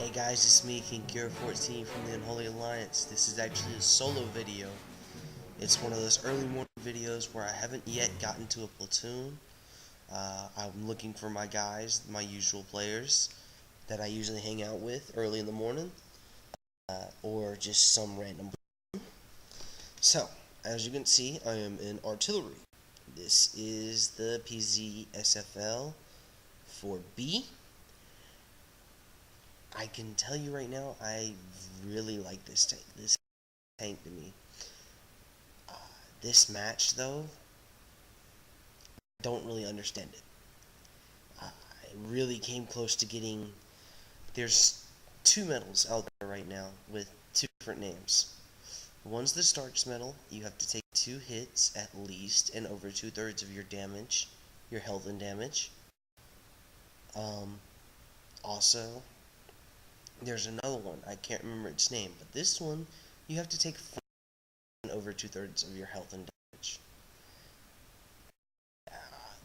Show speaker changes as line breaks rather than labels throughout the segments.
Hey guys, it's me, KingKira14 from the Unholy Alliance. This is actually a solo video. It's one of those early morning videos where I haven't yet gotten to a platoon. I'm looking for my guys, my usual players that I usually hang out with early in the morning, or just some random. So, as you can see, I am in artillery. This is the PZ-SFL 4B. I can tell you right now, I really like this tank. This tank to me. This match, though, I don't really understand it. I really came close to getting. There's two medals out there right now with two different names. One's the Starks medal. You have to take 2 hits at least and over 2/3 of your damage, your health and damage. Also, there's another one. I can't remember its name, but this one you have to take 4 and over 2/3 of your health and damage.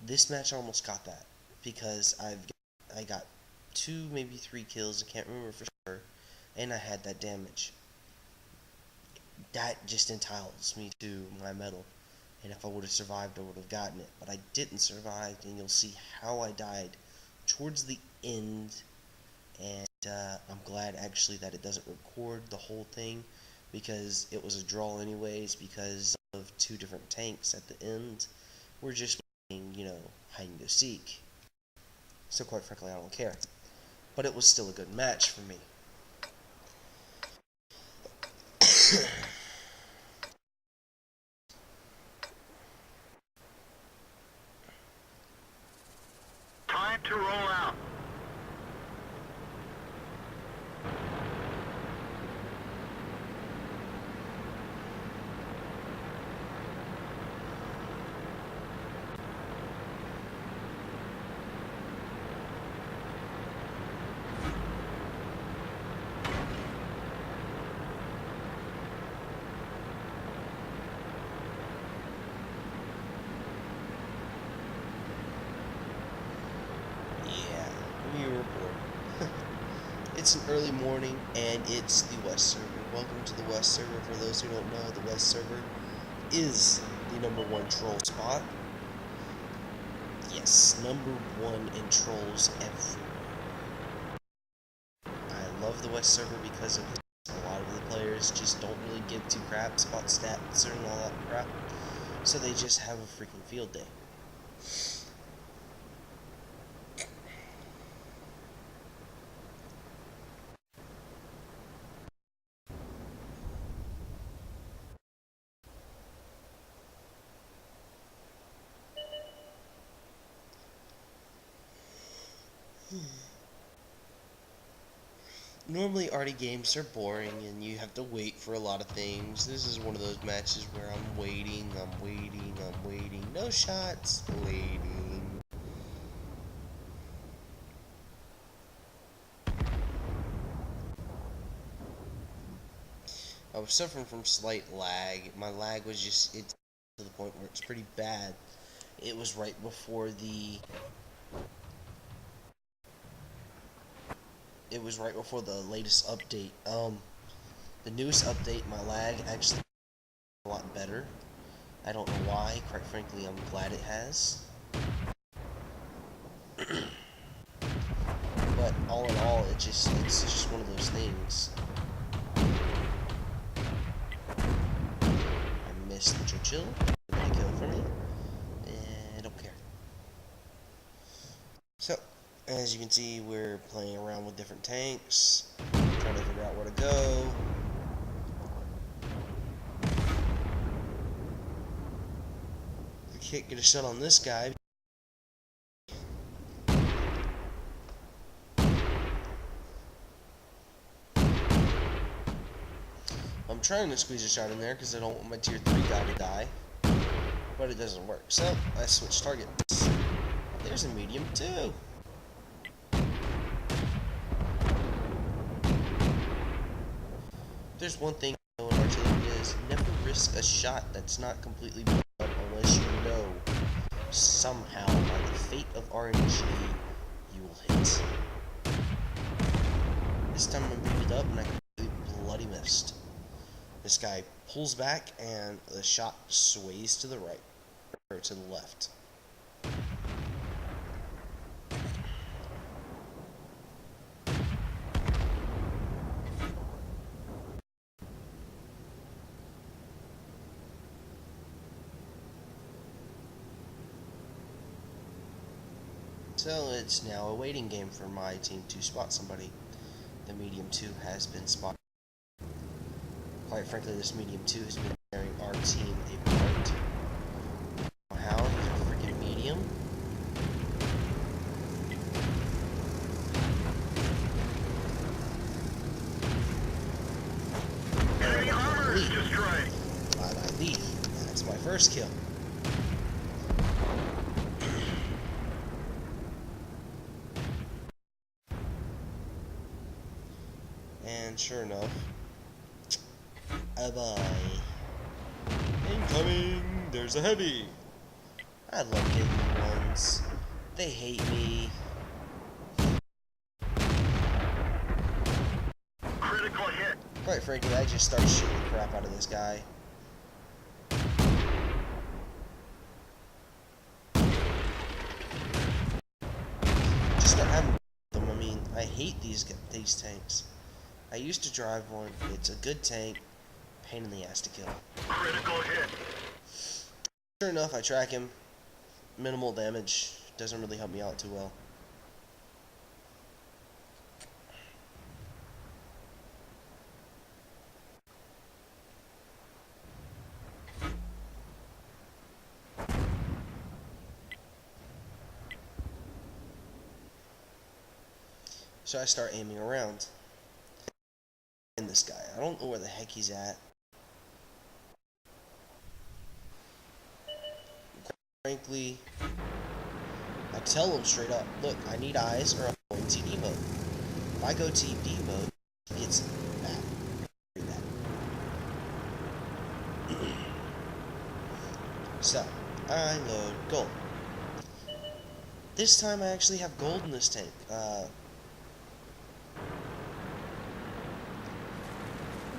This match I almost got that because I got 2, maybe 3 kills. I can't remember for sure, and I had that damage. That just entitles me to my medal, and if I would have survived, I would have gotten it. But I didn't survive, and you'll see how I died towards the end. And I'm glad actually that it doesn't record the whole thing, because it was a draw anyways because of 2 different tanks at the end. We're just playing, hide and go seek. So quite frankly, I don't care. But it was still a good match for me.
Time to roll out.
It's an early morning, and it's the West server. Welcome to the West server. For those who don't know, the West server is the #1 troll spot. Yes, #1 in trolls everywhere. I love the West server because of a lot of the players just don't really give 2 craps about stats and all that crap, so they just have a freaking field day. Normally, arty games are boring, and you have to wait for a lot of things. This is one of those matches where I'm waiting. No shots, waiting. I was suffering from slight lag. My lag was just to the point where it's pretty bad. It was right before the latest update. The newest update, my lag actually a lot better. I don't know why. Quite frankly, I'm glad it has. But all in all, it's just one of those things. I missed the Churchill. Nobody killed for me. And I don't care. So, as you can see, we're playing around with different tanks, trying to figure out where to go. I can't get a shot on this guy. I'm trying to squeeze a shot in there because I don't want my tier 3 guy to die, but it doesn't work. So, I switch targets. There's a medium too. There's one thing I know in artillery is never risk a shot that's not completely blown up unless you know somehow by the fate of RNG you will hit. This time I'm booted up and I completely bloody missed. This guy pulls back and the shot sways to the right, or to the left. So it's now a waiting game for my team to spot somebody. The medium 2 has been spotted. Quite frankly, this medium 2 has been tearing our team apart. How? He's a freaking medium.
Enemy armor is destroyed.
I leave. That's my first kill. And sure enough, bye. Incoming! There's a heavy! I love heavy ones. They hate me.
Critical hit.
Quite frankly, I just started shooting the crap out of this guy. Just not having them. I mean, I hate these tanks. I used to drive one. It's a good tank. Pain in the ass to kill.
Critical hit.
Sure enough, I track him. Minimal damage. Doesn't really help me out too well. So I start aiming around. And this guy, I don't know where the heck he's at. Frankly, I tell him straight up, look, I need eyes or I'm going TD mode. If I go TD mode, he gets bad. Very bad. So, I load gold. This time I actually have gold in this tank.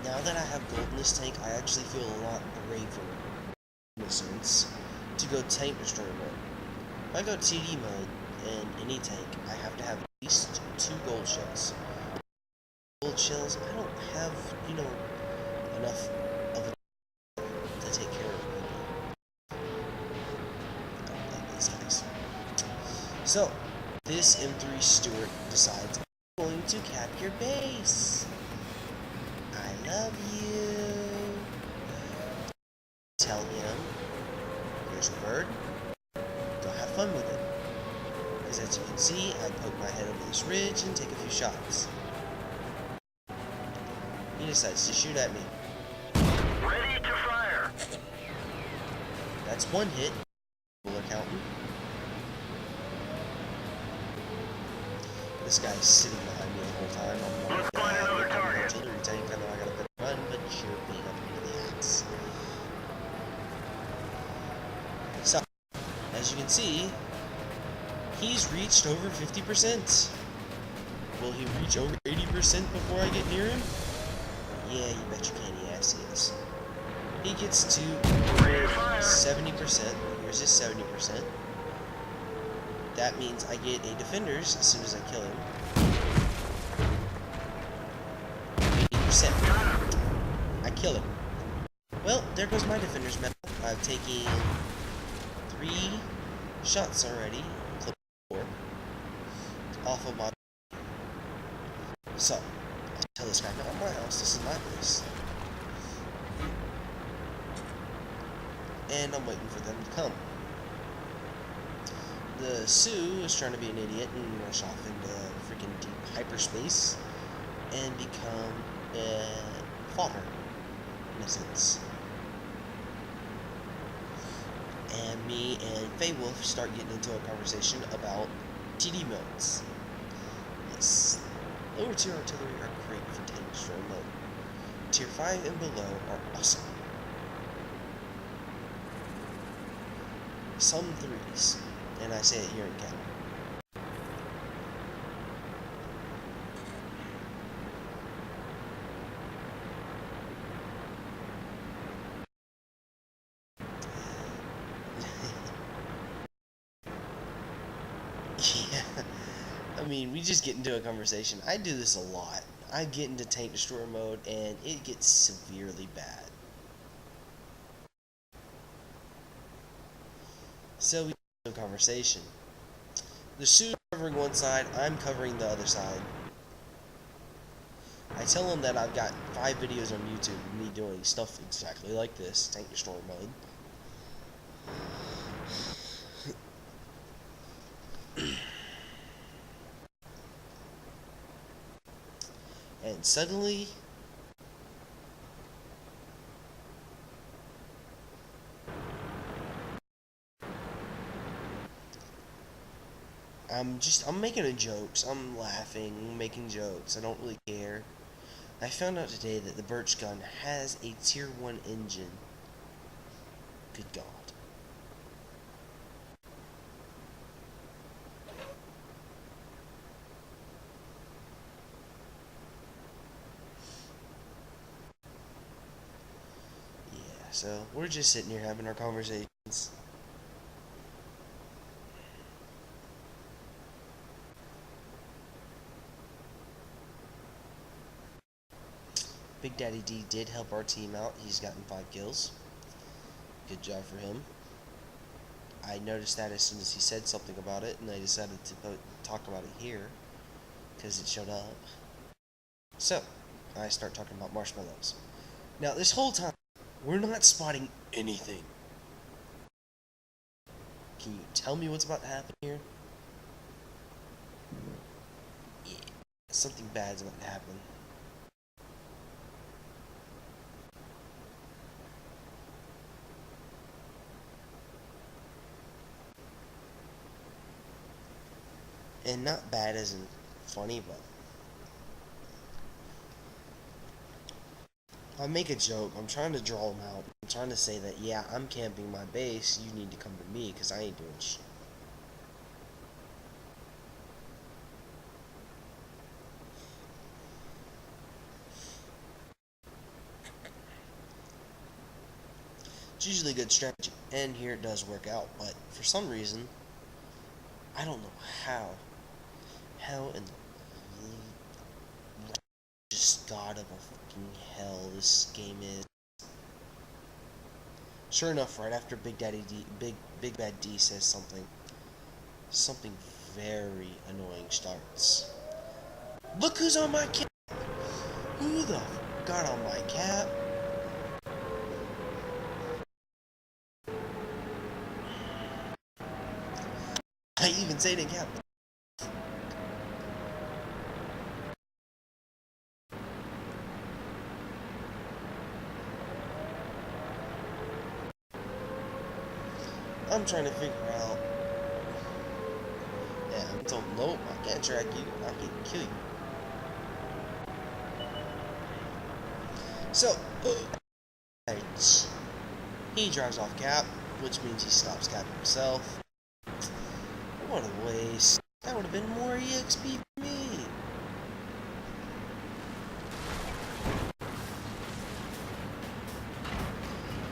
Now that I have gold in this tank, I actually feel a lot braver, in a sense, to go tank destroyer mode. If I go TD mode in any tank, I have to have at least 2 gold shells. Gold shells, I don't have, enough of a to take care of people. I don't like these guys. So, this M3 Stewart decides, I'm going to cap your base. I love you. Tell him, here's a bird, go have fun with it. Because as you can see, I poke my head over this ridge and take a few shots. He decides to shoot at me.
Ready to fire.
That's 1 hit. We're counting. This guy's sitting behind me the whole time. I'm
Let's find another target.
artillery tank. I know I got a better run, but sure being up into the axe. So, as you can see, he's reached over 50%. Will he reach over 80% before I get near him? Yeah, you bet you can. Yes, he is. He gets to over 70%. Here's his 70%. That means I get a defenders as soon as I kill him. 80%. I kill him. Well, there goes my defender's medal. I've taken 3 shots already, clip 4, off of my. So, I tell this guy, no, my house, this is my place. And I'm waiting for them to come. The Sioux is trying to be an idiot and rush off into freaking deep hyperspace and become fodder, in a sense. And me and Fey Wolf start getting into a conversation about TD modes. Yes, lower tier artillery are great for tank destroyer mode. Tier 5 and below are awesome. Some 3s. And I say it here in cap. Yeah, I mean, we just get into a conversation. I do this a lot. I get into tank destroyer mode, and it gets severely bad. So we get into a conversation. The Sue's covering one side, I'm covering the other side. I tell him that I've got 5 videos on YouTube of me doing stuff exactly like this, tank destroyer mode. And suddenly, I'm making jokes. I'm laughing, making jokes. I don't really care. I found out today that the Birch gun has a tier 1 engine. Good God. Yeah, so we're just sitting here having our conversations. Big Daddy D did help our team out. He's gotten 5 kills. Good job for him. I noticed that as soon as he said something about it, and I decided to talk about it here because it showed up. So, I start talking about marshmallows. Now, this whole time, we're not spotting anything. Can you tell me what's about to happen here? Yeah, something bad's about to happen. And not bad as in funny, but I make a joke. I'm trying to draw them out. I'm trying to say that, yeah, I'm camping my base. You need to come to me because I ain't doing shit. It's usually a good strategy, and here it does work out. But for some reason, I don't know how in the just god of a fucking hell this game is. Sure enough, right after Big Bad D says something very annoying starts. Look who's on my cap! Who the got on my cap? I even say it in cap. I'm trying to figure out. Yeah, I'm told, nope, I can't track you. I can kill you. So, he drives off cap, which means he stops capping himself. What a waste. That would have been more EXP for me.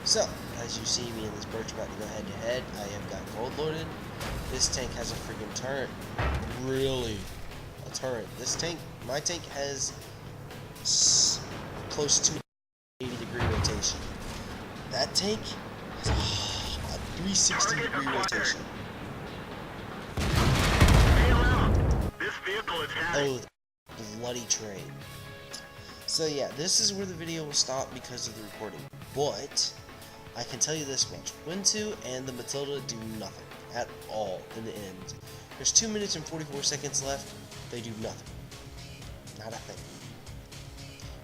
So, as you see me and this Birch about to go head to head, I have got gold loaded. This tank has a freaking turret. Really? A turret. My tank has close to 80-degree rotation. That tank has a 360-degree rotation.
This vehicle is
Oh, bloody train. So yeah, this is where the video will stop because of the recording. But I can tell you this much. Wintu and the Matilda do nothing at all in the end. There's 2 minutes and 44 seconds left. They do nothing. Not a thing.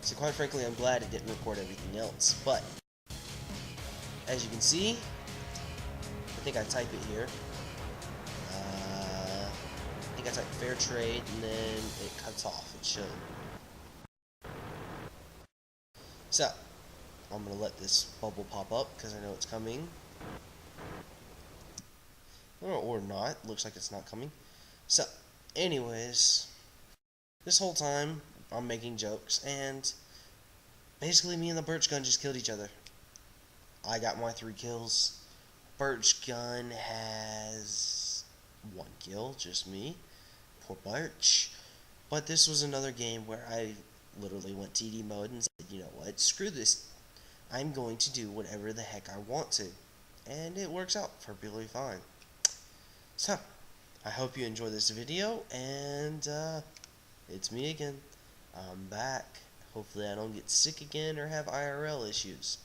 So quite frankly, I'm glad it didn't record everything else. But, as you can see, I think I type it here. I think I type fair trade and then it cuts off. It should. So, I'm going to let this bubble pop up because I know it's coming. Or not. Looks like it's not coming. So, anyways, this whole time I'm making jokes and basically me and the Birch gun just killed each other. I got my 3 kills. Birch gun has 1 kill, just me. Poor Birch. But this was another game where I literally went TD mode and said, you know what, screw this. I'm going to do whatever the heck I want to. And it works out perfectly fine. So, I hope you enjoy this video, and it's me again. I'm back. Hopefully I don't get sick again or have IRL issues.